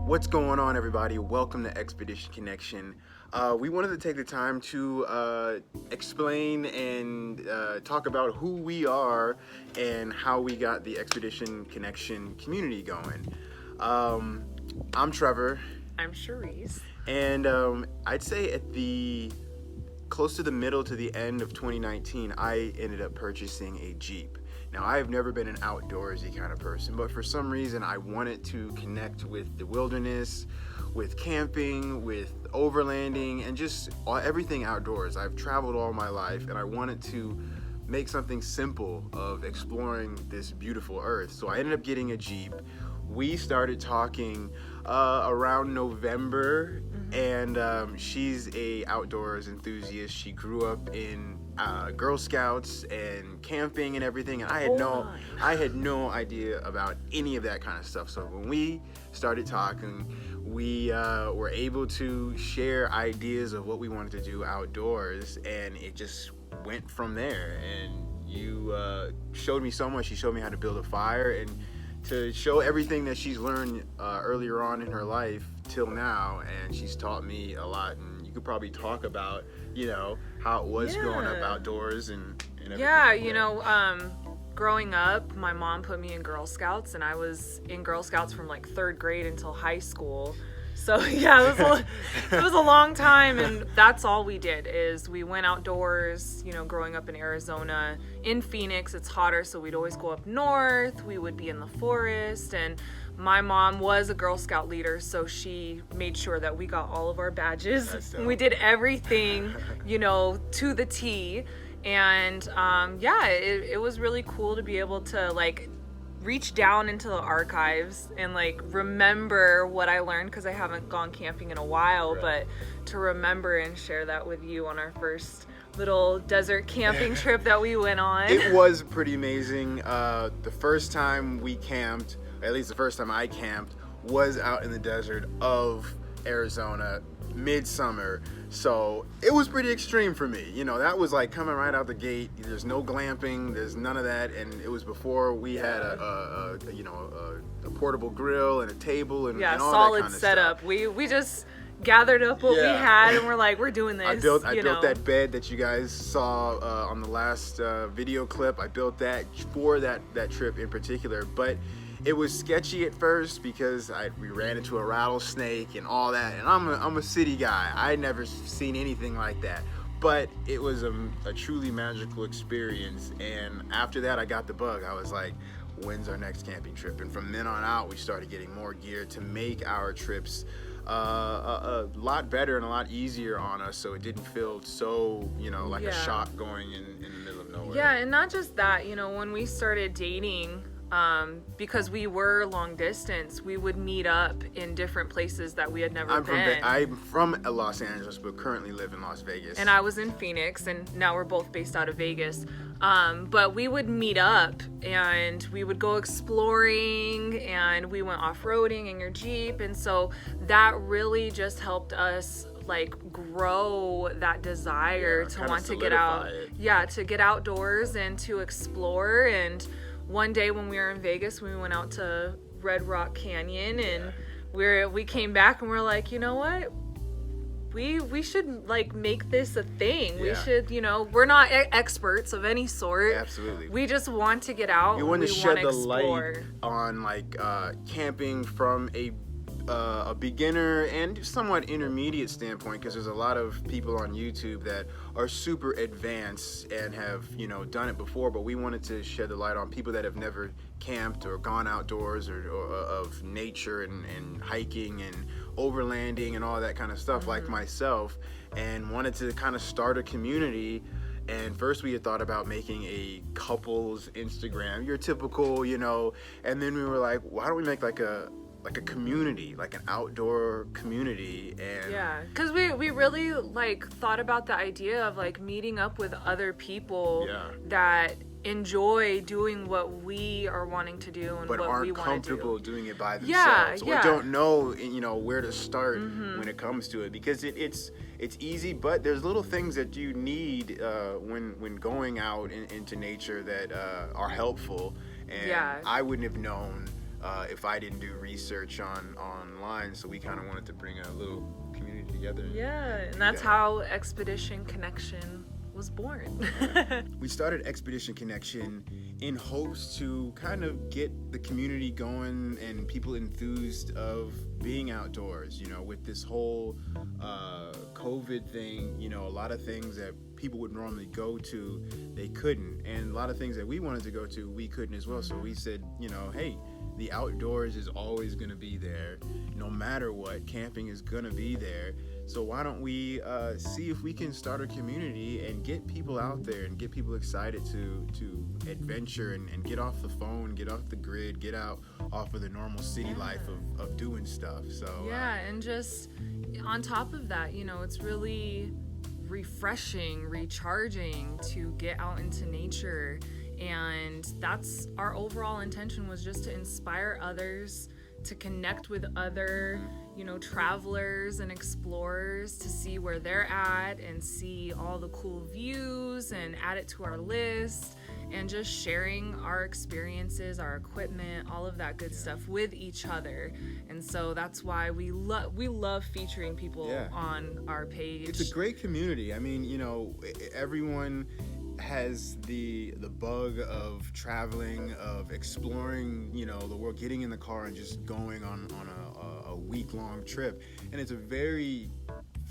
What's going on, everybody? Welcome to Expedition Connection. We wanted to take the time to explain and talk about who we are and how we got the Expedition Connection community going. I'm Trevor, I'm Cherise. and I'd say at the close to the middle to the end of 2019, I ended up purchasing a Jeep. Now, I've never been an outdoorsy kind of person, but for some reason I wanted to connect with the wilderness, with camping, with overlanding, and just everything outdoors. I've traveled all my life, and I wanted to make something simple of exploring this beautiful earth. So I ended up getting a Jeep. We started talking around November, and she's a outdoors enthusiast. She grew up in Girl Scouts and camping and everything, and I had no idea about any of that kind of stuff. So when we started talking, we were able to share ideas of what we wanted to do outdoors, and it just went from there. And you showed me so much. You showed me how to build a fire, and to show everything that she's learned earlier on in her life till now, and she's taught me a lot. And you could probably talk about, how it was growing up outdoors and everything. Yeah, growing up, my mom put me in Girl Scouts, and I was in Girl Scouts from like third grade until high school. So yeah, it was a long time, and that's all we did is we went outdoors. Growing up in Arizona, in Phoenix, it's hotter, so we'd always go up north. We would be in the forest, and my mom was a Girl Scout leader, so she made sure that we got all of our badges. We did everything, to the T, and it was really cool to be able to reach down into the archives and remember what I learned, because I haven't gone camping in a while, Right. But to remember and share that with you on our first little desert camping trip that we went on. It was pretty amazing. The first time we camped, at least the first time I camped, was out in the desert of Arizona, midsummer. So it was pretty extreme for me. That was like coming right out the gate. There's no glamping, there's none of that, and it was before we had a portable grill and a table and all solid that kind of setup. stuff. We just gathered up what we had, and we're like, we're doing this. I built that bed that you guys saw on the last video clip. I built that for that trip in particular, but it was sketchy at first because we ran into a rattlesnake and all that, and I'm a city guy. I'd never seen anything like that, but it was a truly magical experience. And after that, I got the bug. I was like, when's our next camping trip? And from then on out, we started getting more gear to make our trips a lot better and a lot easier on us, so it didn't feel so like a shock going in the middle of nowhere. Yeah, and not just that, when we started dating, because we were long distance, we would meet up in different places that we had never been. I'm from Los Angeles, but currently live in Las Vegas. And I was in Phoenix, and now we're both based out of Vegas. But we would meet up, and we would go exploring, and we went off-roading in your Jeep. And so that really just helped us grow that desire to want to get out. To get outdoors and to explore. And one day when we were in Vegas, we went out to Red Rock Canyon, and we came back and we're like, you know what? We should make this a thing. Yeah. We should, we're not experts of any sort. Absolutely. We just want to get out. We want to shed the explore. light on camping from a beginner and somewhat intermediate standpoint, because there's a lot of people on YouTube that are super advanced and have done it before, but we wanted to shed the light on people that have never camped or gone outdoors or of nature and hiking and overlanding and all that kind of stuff, like myself, and wanted to kind of start a community. And first we had thought about making a couples Instagram, your typical, and then we were like, why don't we make like a community, like an outdoor community? And because we really thought about the idea of meeting up with other people that enjoy doing what we are wanting to do and but what we aren't want to do. comfortable doing it by themselves, or don't know where to start when it comes to it, because it's easy, but there's little things that you need when going out into nature that are helpful, and I wouldn't have known if I didn't do research online. So we kind of wanted to bring a little community together. Yeah, and that's how Expedition Connection was born. We started Expedition Connection in hopes to kind of get the community going and people enthused of being outdoors. You know, with this whole COVID thing, you know, a lot of things that people would normally go to, they couldn't. And a lot of things that we wanted to go to, we couldn't as well. So we said, you know, hey, the outdoors is always going to be there. No matter what, camping is going to be there. So why don't we see if we can start a community and get people out there and get people excited to adventure and get off the phone, get off the grid, get out off of the normal city life of doing stuff. So and just on top of that, you know, it's really refreshing, recharging to get out into nature. And that's our overall intention, was just to inspire others, to connect with other, you know, travelers and explorers, to see where they're at and see all the cool views and add it to our list, and just sharing our experiences, our equipment, all of that good stuff with each other. And so that's why we love featuring people on our page. It's a great community. I mean, you know, everyone has the bug of traveling, of exploring, you know, the world, getting in the car and just going on a week-long trip. And it's a very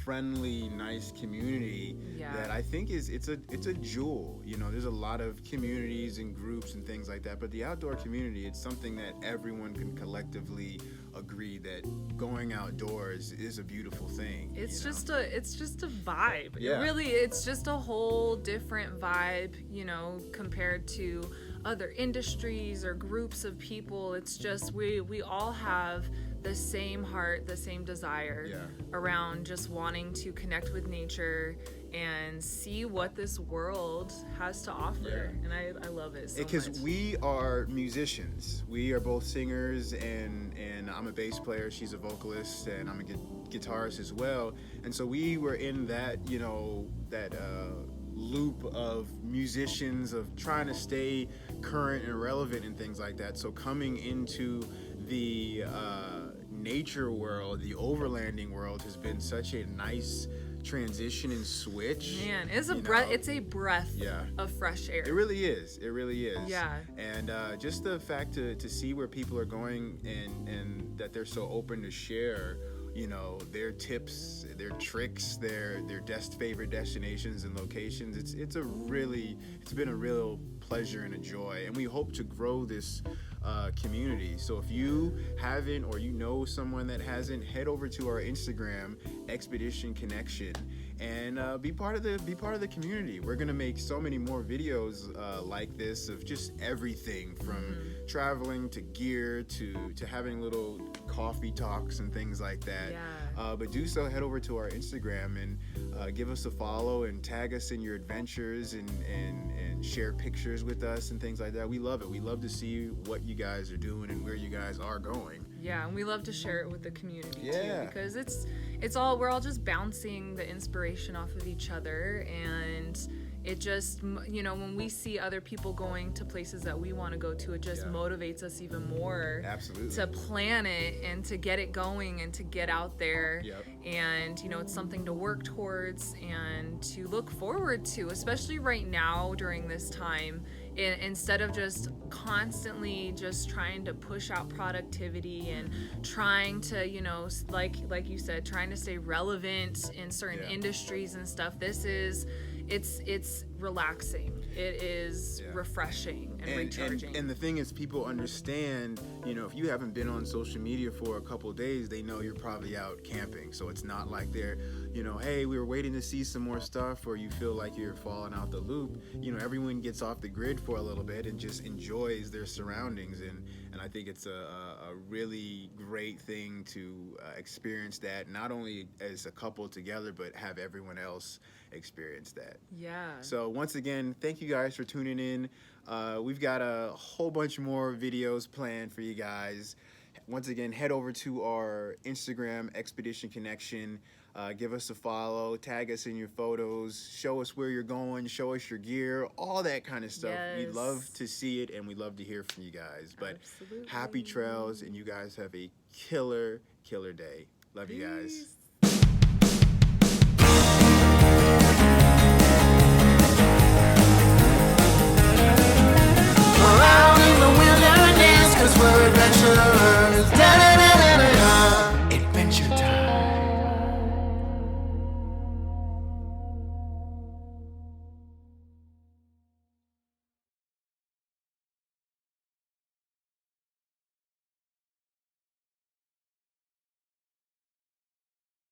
friendly, nice community that I think it's a jewel. You know, there's a lot of communities and groups and things like that, but the outdoor community, it's something that everyone can collectively agree that going outdoors is a beautiful thing. It's just a vibe. Yeah. It's just a whole different vibe, you know, compared to other industries or groups of people. It's just we all have the same heart, the same desire around just wanting to connect with nature and see what this world has to offer. And I love it so much. Because we are musicians. We are both singers, and I'm a bass player, she's a vocalist, and I'm a guitarist as well. And so we were in that, you know, that loop of musicians, of trying to stay current and relevant and things like that. So coming into the nature world, the overlanding world, has been such a nice transition and switch. Man, it's a breath. It's a breath of fresh air. It really is. It really is. Yeah. And just the fact to see where people are going and that they're so open to share, you know, their tips, their tricks, their favorite destinations and locations. It's been a real pleasure and a joy, and we hope to grow this community. So if you haven't, or you know someone that hasn't, head over to our Instagram, Expedition Connection, and be part of the community. We're gonna make so many more videos like this, of just everything from traveling to gear to having little coffee talks and things like that. But do so, head over to our Instagram and give us a follow and tag us in your adventures and share pictures with us and things like that. We love it. We love to see what you guys are doing and where you guys are going. Yeah, and we love to share it with the community too, because we're all just bouncing the inspiration off of each other, and it just, you know, when we see other people going to places that we want to go to, it just motivates us even more to plan it and to get it going and to get out there. And, you know, it's something to work towards and to look forward to, especially right now during this time. Instead of just constantly just trying to push out productivity and trying to, you know, like you said, trying to stay relevant in certain industries and stuff, it's relaxing. It is refreshing and recharging. And the thing is, people understand, you know, if you haven't been on social media for a couple of days, they know you're probably out camping. So it's not like they're, you know, hey, we were waiting to see some more stuff, or you feel like you're falling out the loop. You know, everyone gets off the grid for a little bit and just enjoys their surroundings. And I think it's a really great thing to experience that, not only as a couple together, but have everyone else experience that. So once again, thank you guys for tuning in. We've got a whole bunch more videos planned for you guys. once again, head over to our Instagram, Expedition Connection. Give us a follow, tag us in your photos, show us where you're going, show us your gear, all that kind of stuff. We love Yes. to see it, and we love to hear from you guys. But Absolutely. happy trails, and you guys have a killer day. Love you guys. Peace.